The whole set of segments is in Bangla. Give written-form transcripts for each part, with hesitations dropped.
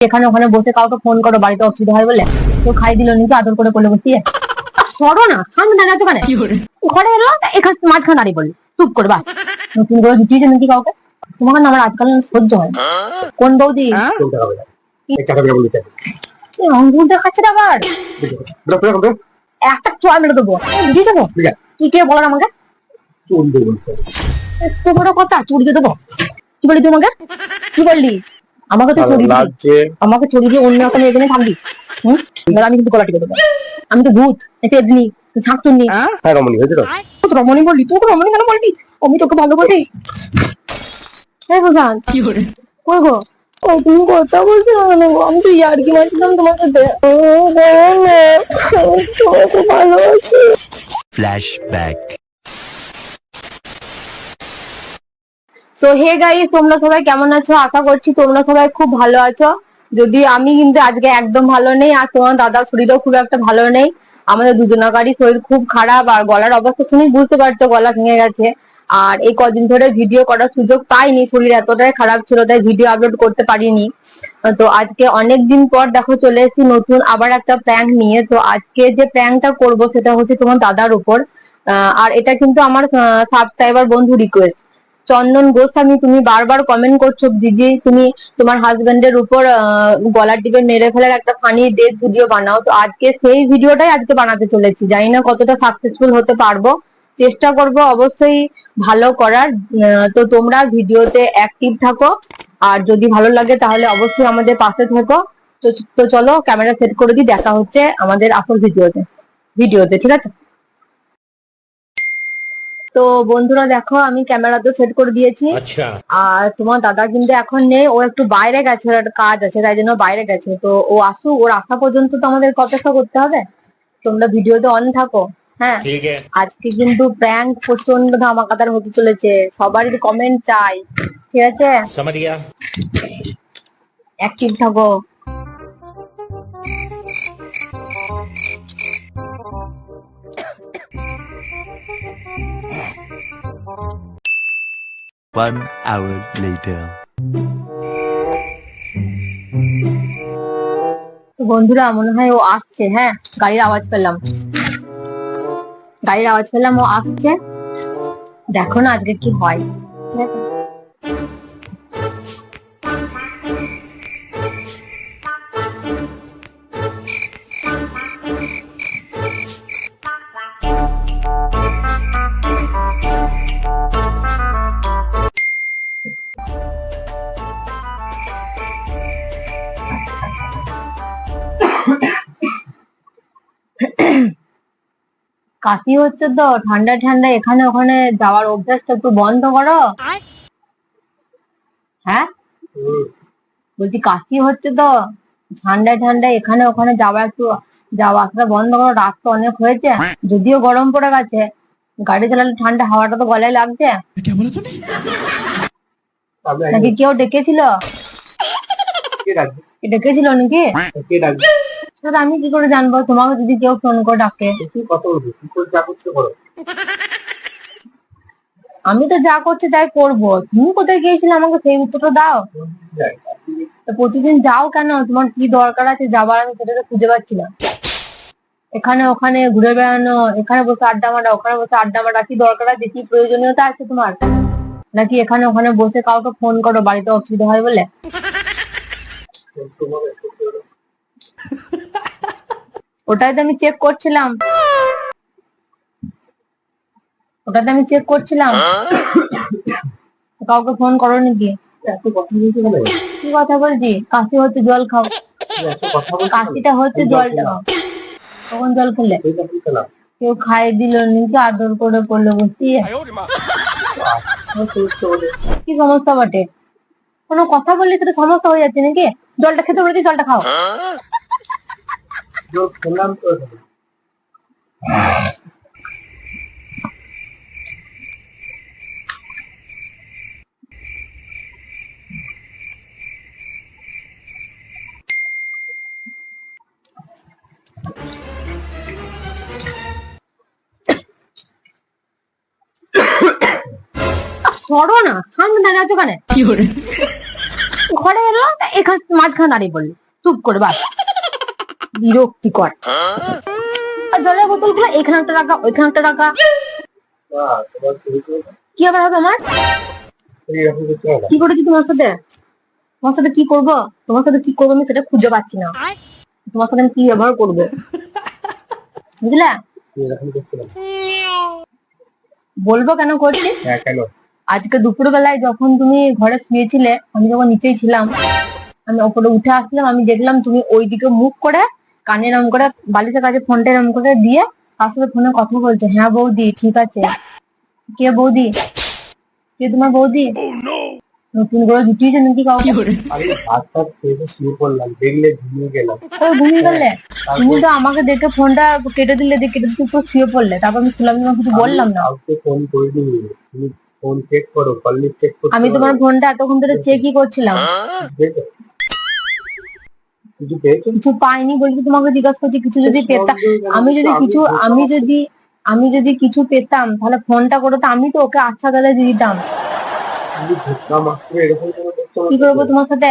এখানে ওখানে বসে কাউকে ফোন করো বাড়িতে অসুবিধা হয় বলে, তো খাই দিল নাকি আদর করে কোলে বসিয়ে। সরো না, সামনে দাঁড়িয়ে আছো কেন? ঘরে এলো এখানে মাঝখানে দাঁড়িয়ে পড়লি, চুপ করে বাস। নতুন করে জুটিয়েছে নাকি কাউকে? তোমাকে না আমার আজকাল সহ্য হয় না। কোন বৌদি? আঙ্গুল দেখাচ্ছে আবার, একটা চড় মেরে দেবো। বুঝে যাবো কি কে বলার আমাকে? এত বড় কথা, চুড়িয়ে দেবো। কি বলি তোমাকে? কি বললি? আমাকে তো চড়িয়ে দিবি, আমাকে চড়িয়ে দিয়ে অন্য এখন এখানে থাকবি। আমি কিন্তু গলা টিপে দেবো। আমি তো ভূত, পেদনি, ঝাঁকতুনি। হ্যাঁ রমণী হয়েছে তো। তুই রমণী বললি, তুই রমণী কেন বলবি? আমি তোকে ভালোবাসি। হ্যাঁ প্রশান, কই গো? ও তুমি কথা বলছো না, আমি তো ইয়ার্কি মারছিলাম তোমার সাথে। তোমাকে ভালোবাসি। ফ্ল্যাশব্যাক। সো হে গাইস, তোমরা সবাই কেমন আছো? আশা করছি তোমরা সবাই খুব ভালো আছো। যদি আমি কিন্তু আজকে একদম ভালো নেই, আর তোমার দাদার শরীরও খুব একটা ভালো নেই। আমাদের দুজনাকারই শরীর খুব খারাপ, আর গলার অবস্থা শুনেই বুঝতে পারছো গলা ভেঙে গেছে। আর এই কদিন ধরে ভিডিও করার সুযোগ পাইনি, শরীর এতটাই খারাপ ছিল তাই ভিডিও আপলোড করতে পারিনি। তো আজকে অনেকদিন পর দেখো চলে এসেছি নতুন আবার একটা প্র্যাঙ্ক নিয়ে। তো আজকে যে প্র্যাঙ্কটা করব সেটা হচ্ছে তোমার দাদার উপর। আর এটা কিন্তু আমার সাবস্ক্রাইবার বন্ধু রিকোয়েস্ট। চন্দন গোস্বামী, তুমি বারবার কমেন্ট করছো দিদি তুমি তোমার হাজবেন্ডের উপর গলা টিপে মেরে ফেলার একটা ফানি ডেথ ভিডিও বানাও। তো আজকে সেই ভিডিওটাই আজকে বানাতে চলেছি, জানি না কতটা সাকসেসফুল হতে পারবো, চেষ্টা করব অবশ্যই ভালো করার। তো তোমরা ভিডিওতে অ্যাক্টিভ থাকো, আর যদি ভালো লাগে তাহলে অবশ্যই আমাদের পাশে থেকো। তো চলো ক্যামেরা সেট করে দিই, দেখা হচ্ছে আমাদের আসল ভিডিওতে, ঠিক আছে? তো বন্ধুরা দেখো আমি ক্যামেরা তো সেট করে দিয়েছি। আচ্ছা। আর তোমার দাদা কিন্তু এখন নেই, ও একটু বাইরে গেছে, ওর একটা কাজ আছে তাই জন্য বাইরে গেছে। তো ও আসুক, ওর আসা পর্যন্ত তো আমাদের অপেক্ষা করতে হবে। তোমরা ভিডিওতে অন থাকো। হ্যাঁ, ঠিক আছে। আজকে কিন্তু প্র্যাঙ্ক প্রচন্ড ধামাকাদার হতে চলেছে, সবারই কমেন্ট চাই, ঠিক আছে? समझ गया। অ্যাক্টিভ থাকো। One hour later. তো বন্ধুরা মনে হয় ও আসছে। হ্যাঁ, গাড়ির আওয়াজ পেলাম, ও আসছে। দেখো না আজকে কি হয়, ঠিক আছে? কাশি হচ্ছে তো, ঠান্ডা ঠান্ডা এখানে ওখানে যাওয়ার অভ্যাসটা একটু বন্ধ করো। হ্যাঁ বলছি কাশি হচ্ছে তো, ঠান্ডা ঠান্ডা এখানে ওখানে যাওয়া আসাটা বন্ধ করো। রাত তো অনেক হয়েছে, যদিও গরম পড়ে গেছে, গাড়ি চালালে ঠান্ডা হাওয়াটা তো গলায় লাগছে। নাকি কেউ ডেকেছিল নাকি? সেটা আমি কি করে জানবো? তোমাকে যদি কেউ ফোন করে ডাকে। আমি তো যা করছি তাই করবো, তুমি কোথায় গিয়েছিলে আমাকে সেই উত্তরটা দাও। তো প্রতিদিন যাও কেন? তোমার কি দরকার আছে যাবার? আমি সেটা তো খুঁজে পাচ্ছি না। এখানে ওখানে ঘুরে বেড়ানো, এখানে বসে আড্ডা মারা, ওখানে বসে আড্ডা মারা, কি দরকার আছে? কি প্রয়োজনীয়তা আছে তোমার? নাকি এখানে ওখানে বসে কাউকে ফোন করো বাড়িতে অসুবিধা হয় বলে? ওটাই তো আমি চেক করছিলাম, কাউকে ফোন করো নাকি? কি কথা বলছি? কাশি হচ্ছে জল খাও, কাশিটা হচ্ছে জলটা খাও। তখন জল খেলে কেউ খাইয়ে দিল নাকি আদর করে করলে বসিয়ে? কি সমস্যা বটে? কোনো কথা বললে সেটা সমস্যা হয়ে যাচ্ছে নাকি? জলটা খেতে বলেছি, জলটা খাও। সরো না, সামনে দাঁড়িয়ে আছো কেন? ঘরে এলো এখানে মাঝখানে দাঁড়িয়ে পড়লি চুপ করে, বাস বিরক্তিকর। আর জলের বোতল গুলো এখানে একটা রাখা, ওইখানে একটা রাখা। কি আবার হবে আমার? কি করেছি তোমার সাথে? তোমার সাথে কি করবো? তোমার সাথে কি করবো আমি সেটা খুঁজে পাচ্ছি না। তোমার সাথে আমি কি ব্যবহার করবো, বুঝলে? বলবো কেন করছি? আজকে দুপুর বেলায় যখন তুমি ঘরে শুয়েছিলে, আমি যখন নিচেই ছিলাম, আমি ওপরে উঠে আসলাম, আমি দেখলাম তুমি ওইদিকে মুখ করে কানে এরম করে বালিশের কাছে ফোনটা এরম করে দিয়ে তার সাথে ফোনে কথা বলছো। হ্যাঁ বৌদি, ঠিক আছে। কে বৌদি? কে তোমার বৌদি? নতুন করে জুটিয়েছে নাকি কাউকে? ঘুমিয়ে গেলে তুমি তো আমাকে দেখে ফোনটা কেটে দিলে, কেটে দিতে পুরো শুয়ে পড়লে, তারপর আমি শুনলাম, তোমার কিছু বললাম না। আমি তোমার ফোনটা এতক্ষণ ধরে চেকই করছিলাম, কিছু পাইনি বলে তো তোমাকে জিজ্ঞাসা করছি। কিছু যদি পেতাম, আমি যদি কিছু পেতাম তাহলে ফোনটা করে তো আমি তো ওকে আচ্ছা দাদা দিয়ে দিতাম। কি করবো তোমার সাথে?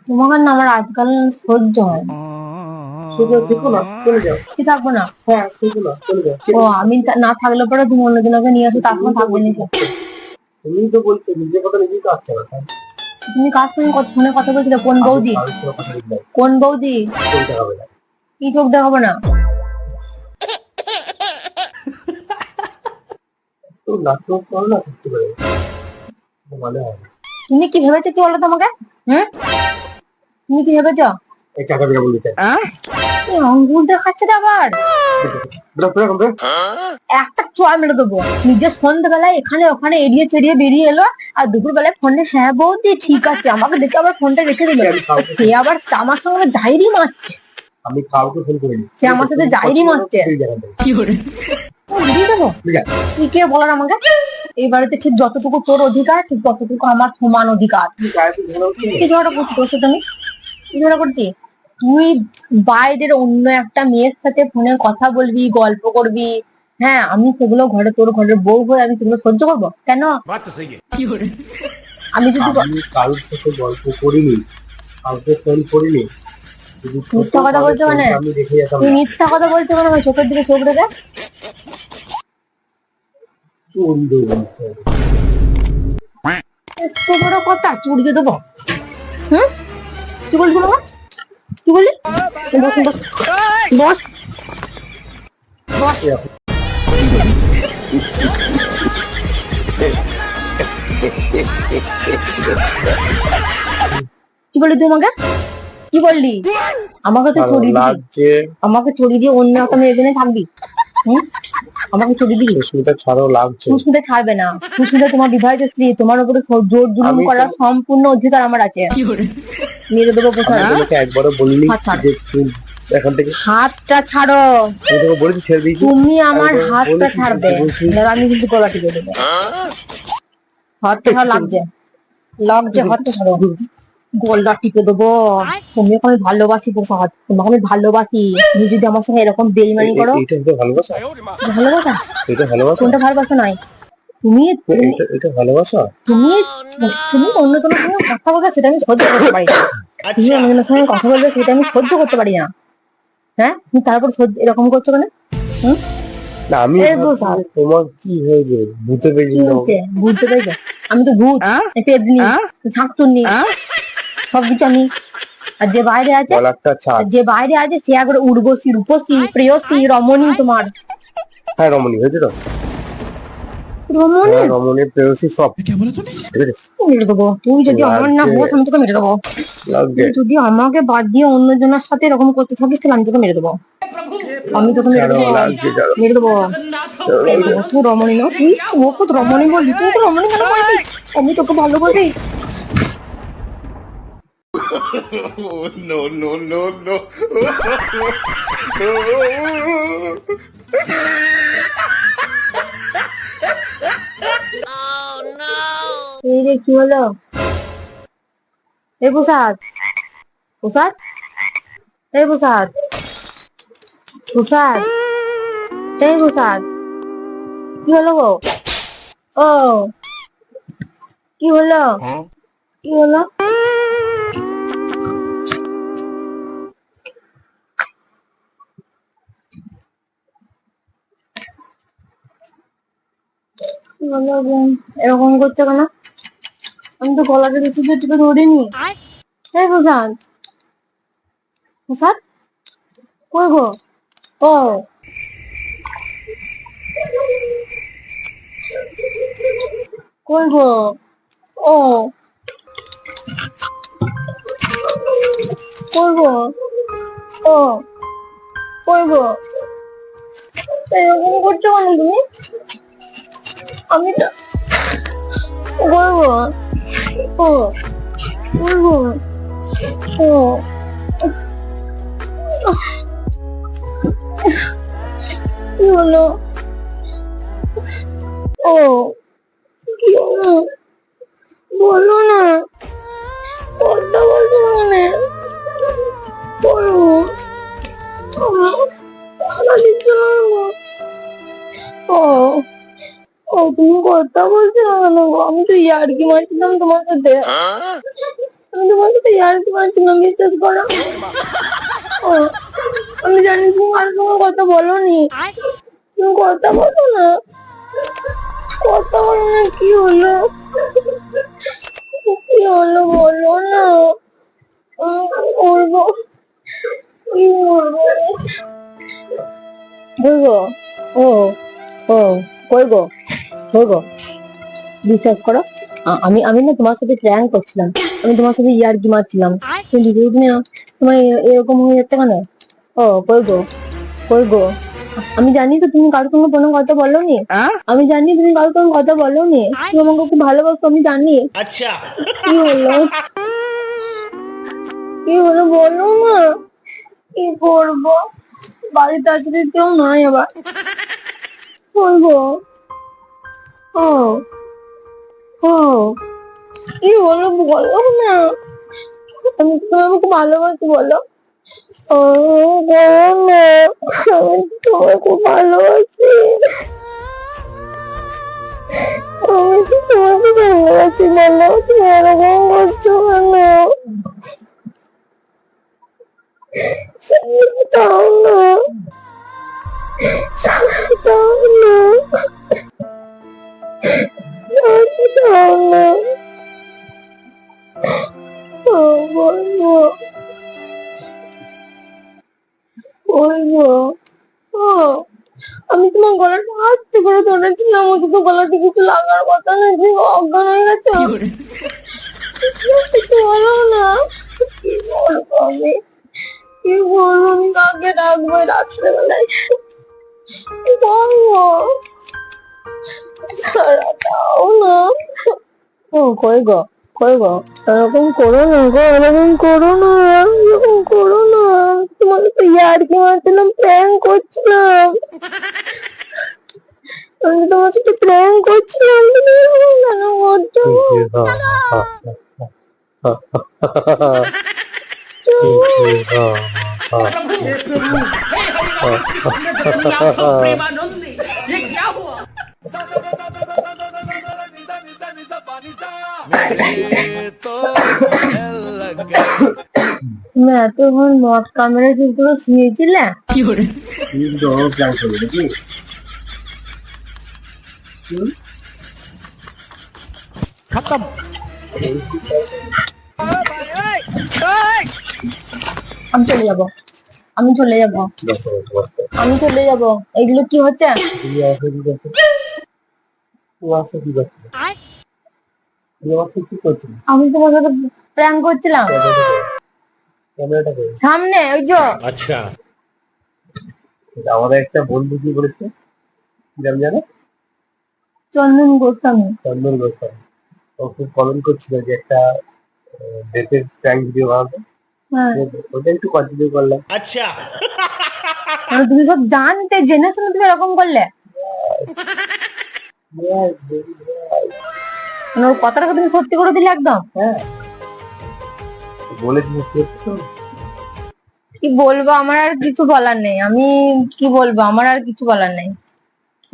তোমাকে না আমার আজকাল সহ্য হয় না। কি থাকবো না? ও আমি না থাকলে পরে তুমি অন্যজনকে নিয়ে আসো, তার সঙ্গে থাকবে নাকি? তুমি কার সঙ্গে ফোনে কথা বলছিলে? কোন বৌদি? কোন বৌদি? কি চোখ দেখাবো না? তুমি কি ভেবেছো কি বলো তোমাকে? তুমি কি ভেবেছো? আঙ্গুল দেখাচ্ছে আবার, একটা চড় মেরে দেবো। নিজের সন্ধ্যাবেলায় এখানে ওখানে এড়িয়ে চেড়িয়ে বেরিয়ে এলো, আর দুপুর বেলায় ফোনে হ্যাঁ বৌদি ঠিক আছে আমাকে দেখে আবার ফোনটা রেখে দিল। সে আবার আমার সঙ্গে জাহিরি মারছে। আমি কাউকে ফোন করিনি, সে আমার সাথে জাহিরি মারছে। তুই কে বলার আমাকে? এই বাড়িতে ঠিক যতটুকু তোর অধিকার, ঠিক ততটুকু আমার সমান অধিকার। কি ঝগড়া করছি তোর সাথে? আমি কি ঝগড়া করছি? তুই বাইরের অন্য একটা মেয়ের সাথে ফোনে কথা বলবি, গল্প করবি, হ্যাঁ আমি সেগুলো ঘরে, তোর ঘরের বউ হয়ে আমি সেগুলো সহ্য করবো কেন? আমি যদি কারোর সাথে গল্প করিনি, কাউকে ফোন করিনি। মিথ্যা কথা বলছো মানে? তুই মিথ্যা কথা বলছো মানে? আমার চোখের দিকে চোখ রেখে বড় কথা চুরি দিয়ে দেবো। কি বলছি বাবা? কি বললি? বস বস বস বস। কি বললি তুই আমাকে? কি বললি? আমাকে তো চড়ি দিয়ে, আমাকে চড়ি দিয়ে অন্য একটা মেয়ের জন্য থাকবি? আমাকে চড়ি দিবি? সুস্মিতা ছাড়াও লাগছে। সুস্মিতা ছাড়বে না। সুস্মিতা তোমার বিবাহিত স্ত্রী, তোমার উপরে জোর জুলুম করার সম্পূর্ণ অধিকার আমার আছে। মেরে দেবো কোথায়? একবারও বলিনি যে তুই এখান থেকে হাতটা ছাড়ো। আমি তোকে বলেছি ছেড়ে দিয়েছি। তুমি আমার হাতটা ছাড়বে, আমি কিন্তু গলা টিপে দেবো। হাতটা ছাড়া লাগছে, লাগছে, হাতটা ছাড়ো। গলা টিপে দেবো। তুমি আমি ভালোবাসি প্রসাদ, তোমাকে আমি ভালোবাসি। তুমি যদি আমার সঙ্গে এরকম বেইমানি করো। এটা ভালোবাসা? ভালোবাসা? এটা ভালোবাসা? কোনটা ভালোবাসা নাই? তুমি এটা ভালোবাসা? তুমি তুমি অন্যজনের সঙ্গে কথা বলবে সেটা আমি সহ্য করতে পারি না। তুমি অন্যজনের সঙ্গে কথা বলবে সেটা আমি সহ্য করতে পারি না। হ্যাঁ তুমি তারপর এরকম করছো কেন? না আমি তোমার কি হয়েছে? ভূতে বেরিয়ে বুঝতে পেরেছো? আমি তো ভূত, পেদনি, ঝাঁকচুন্নি, সবকিছু আমি। আর যে বাইরে আছে, যে বাইরে আছে সে একবারে উর্বশী, রূপসী, প্রেয়সী, রমণী তোমার। হ্যাঁ রমণী হয়েছে তো। রমণী প্রেয়সী সব। মেরে দেবো। তুই যদি আমার না হোস আমি তোকে মেরে দেবো। যদি আমাকে বাদ দিয়ে অন্যজনের সাথে এরকম করতে থাকিস তাহলে আমি তোকে মেরে দেবো। আমি তোকে মেরে দেবো, মেরে দেবো। তুই রমণী না, তুই ওকে রমণী বললি? তুই তো রমণী কেন বলবি? আমি তোকে ভালো বলবি? No, no, no, no. এই রে কি হলো? এই প্রসাদ, প্রসাদ, এই প্রসাদ, প্রসাদ, এই প্রসাদ, কি হলো গো? ও কি হলো? কি হলো? কি হলো বোন? এরকম করছে কেন? আমি তো গলাটা বেশি জোর টিপে ধরিনি। এই প্রশান্ত, প্রশান্ত, কই গো? ও, কই গো? ও, কই গো? ও, কই গো? এরকম করছো কেন তুমি? আমি তো কই গো? ও, কই গো? ও, কি হলো? ও, কি হলো? বলো না, কথা বলছো মানে বলো। সারা দিচ্ছ না গো। ও, ও তুমি কথা বলছো না কেন গো? আমি তো ইয়ার্কি মারছিলাম তোমার সাথে। আমি তোমার সাথে ইয়ার্কি মারছিলাম, বিশ্বাস করো। ও, আমি জানি তুমি কারোর সঙ্গে কথা বলোনি। তুমি কথা বলো না, কথা বলো না। কি হলো? কি হলো বলো না। আমি করবো, কি করবো? কই গো? ও, ও, কই গো? কই গো? বিশ্বাস করো, আমি আমি না তোমার সাথে প্র্যাঙ্ক করছিলাম। আমি তোমার সাথে ইয়ার্কি মারছিলাম। কিন্তু যদি তুমি না, তোমার এরকম হয়ে যাচ্ছে কেন? ও, কই গো? কই গো? আমি জানি তো তুমি কারোর সঙ্গে কোনো কথা বলোনি। আমি জানি তুমি কারোর সঙ্গে কথা বলোনি। তুমি আমাকে খুব ভালোবাসো, আমি জানি। अच्छा কি হলো? কি হলো বলো না। কি করবো? বাড়িতে আজকে কেউ নয় আবার। কই গো? ও, ও, কি হলো বলো না। আমি তো তোমাকে খুব ভালোবাসি, বলো। ও, বলো না। আমি তোমাকে খুব ভালোবাসি। আমি তো তোমাকে ভালোবাসি, বলো। তুমি এরকম করছো কেন? ছেড়ে দাও না, ছেড়ে দাও না, ছেড়ে দাও না। ও, বলবো, বলবো। ও, আমি তোমার গলাটা আস্তে করে ধরেছিলাম, ওকে তো গলাতে কিছু লাগার কথা না, তুমি অজ্ঞান হয়ে গেছো। কিছু বলো না। কি বলবো আমি? কি বলবো? আমি কাকে ডাকবো এই রাত্রেবেলায়? কি বলবো? সারা দাও না। ও, কই গো? কই গো? এরকম করো না গো, এরকম করো না, এরকম করো না। তোমাকে তো ইয়ার্কি মারছিলাম, প্র্যাঙ্ক করছিলাম। আমি তোমার সাথে প্র্যাঙ্ক করছিলাম, তুমি এরকম কেন করছো? তুমি এতক্ষণ মদ কামড়ে ঠিক করে শুয়েছিলে? কিন্তু প্ল্যান করবে নাকি? আমি চলে যাবো, আমি চলে যাবো, আমি চলে যাবো। এগুলো কি হচ্ছে? তুমি আসো কি করছো? তুমি আসো কি করছো? তুমি আসো কি করছো? আমি তোমার সাথে প্র্যাঙ্ক করছিলাম। ক্যামেরাটা করে সামনে ওই যে अच्छा আমাদের একটা বন্ধু কি বলেছে, কি নাম জানো? চন্দন গোস্বামী। চন্দন গোস্বামী। ও খুব কমেন্ট করছিল যে একটা ডেটের প্র্যাঙ্ক ভিডিও বানাতে। হ্যাঁ, ওটা একটু কন্টিনিউ করলাম। अच्छा মানে তুমি সব জানতে জেনে শুনে তুমি এরকম করলে? Yes, very nice. মানে ওর কথাটাকে তুমি সত্যি করে দিলে একদম। হ্যাঁ, বলেছি সত্যি সত্যি তো। কি বলবো, আমার আর কিছু বলার নেই। আমি কি বলবো, আমার আর কিছু বলার নেই।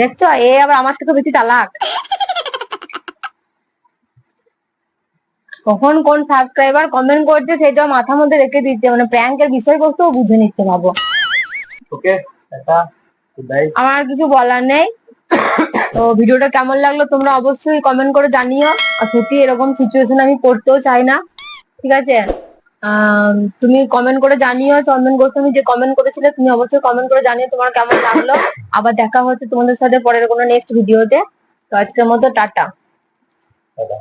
দেখছো, এ আবার আমার থেকে বেশি চালাক। কখন কোন সাবস্ক্রাইবার কমেন্ট করছে সেটা মাথার মধ্যে রেখে দিচ্ছে, মানে প্র্যাঙ্কের বিষয়বস্তু বুঝে নিচ্ছে ভাবো। ওকে, টাটা, গুড নাইট। আমার আর কিছু বলার নেই। তো ভিডিওটা কেমন লাগলো তোমরা অবশ্যই কমেন্ট করে জানিও। আর সত্যি এরকম সিচুয়েশন আমি পড়তেও চাই না, ঠিক আছে? তুমি কমেন্ট করে জানিও, চন্দন গোস্বামী যে কমেন্ট করেছিলে তুমি অবশ্যই কমেন্ট করে জানিও তোমার কেমন লাগলো। আবার দেখা হচ্ছে তোমাদের সাথে পরের কোনো নেক্সট ভিডিওতে। তো আজকের মতো টাটা। টাটা।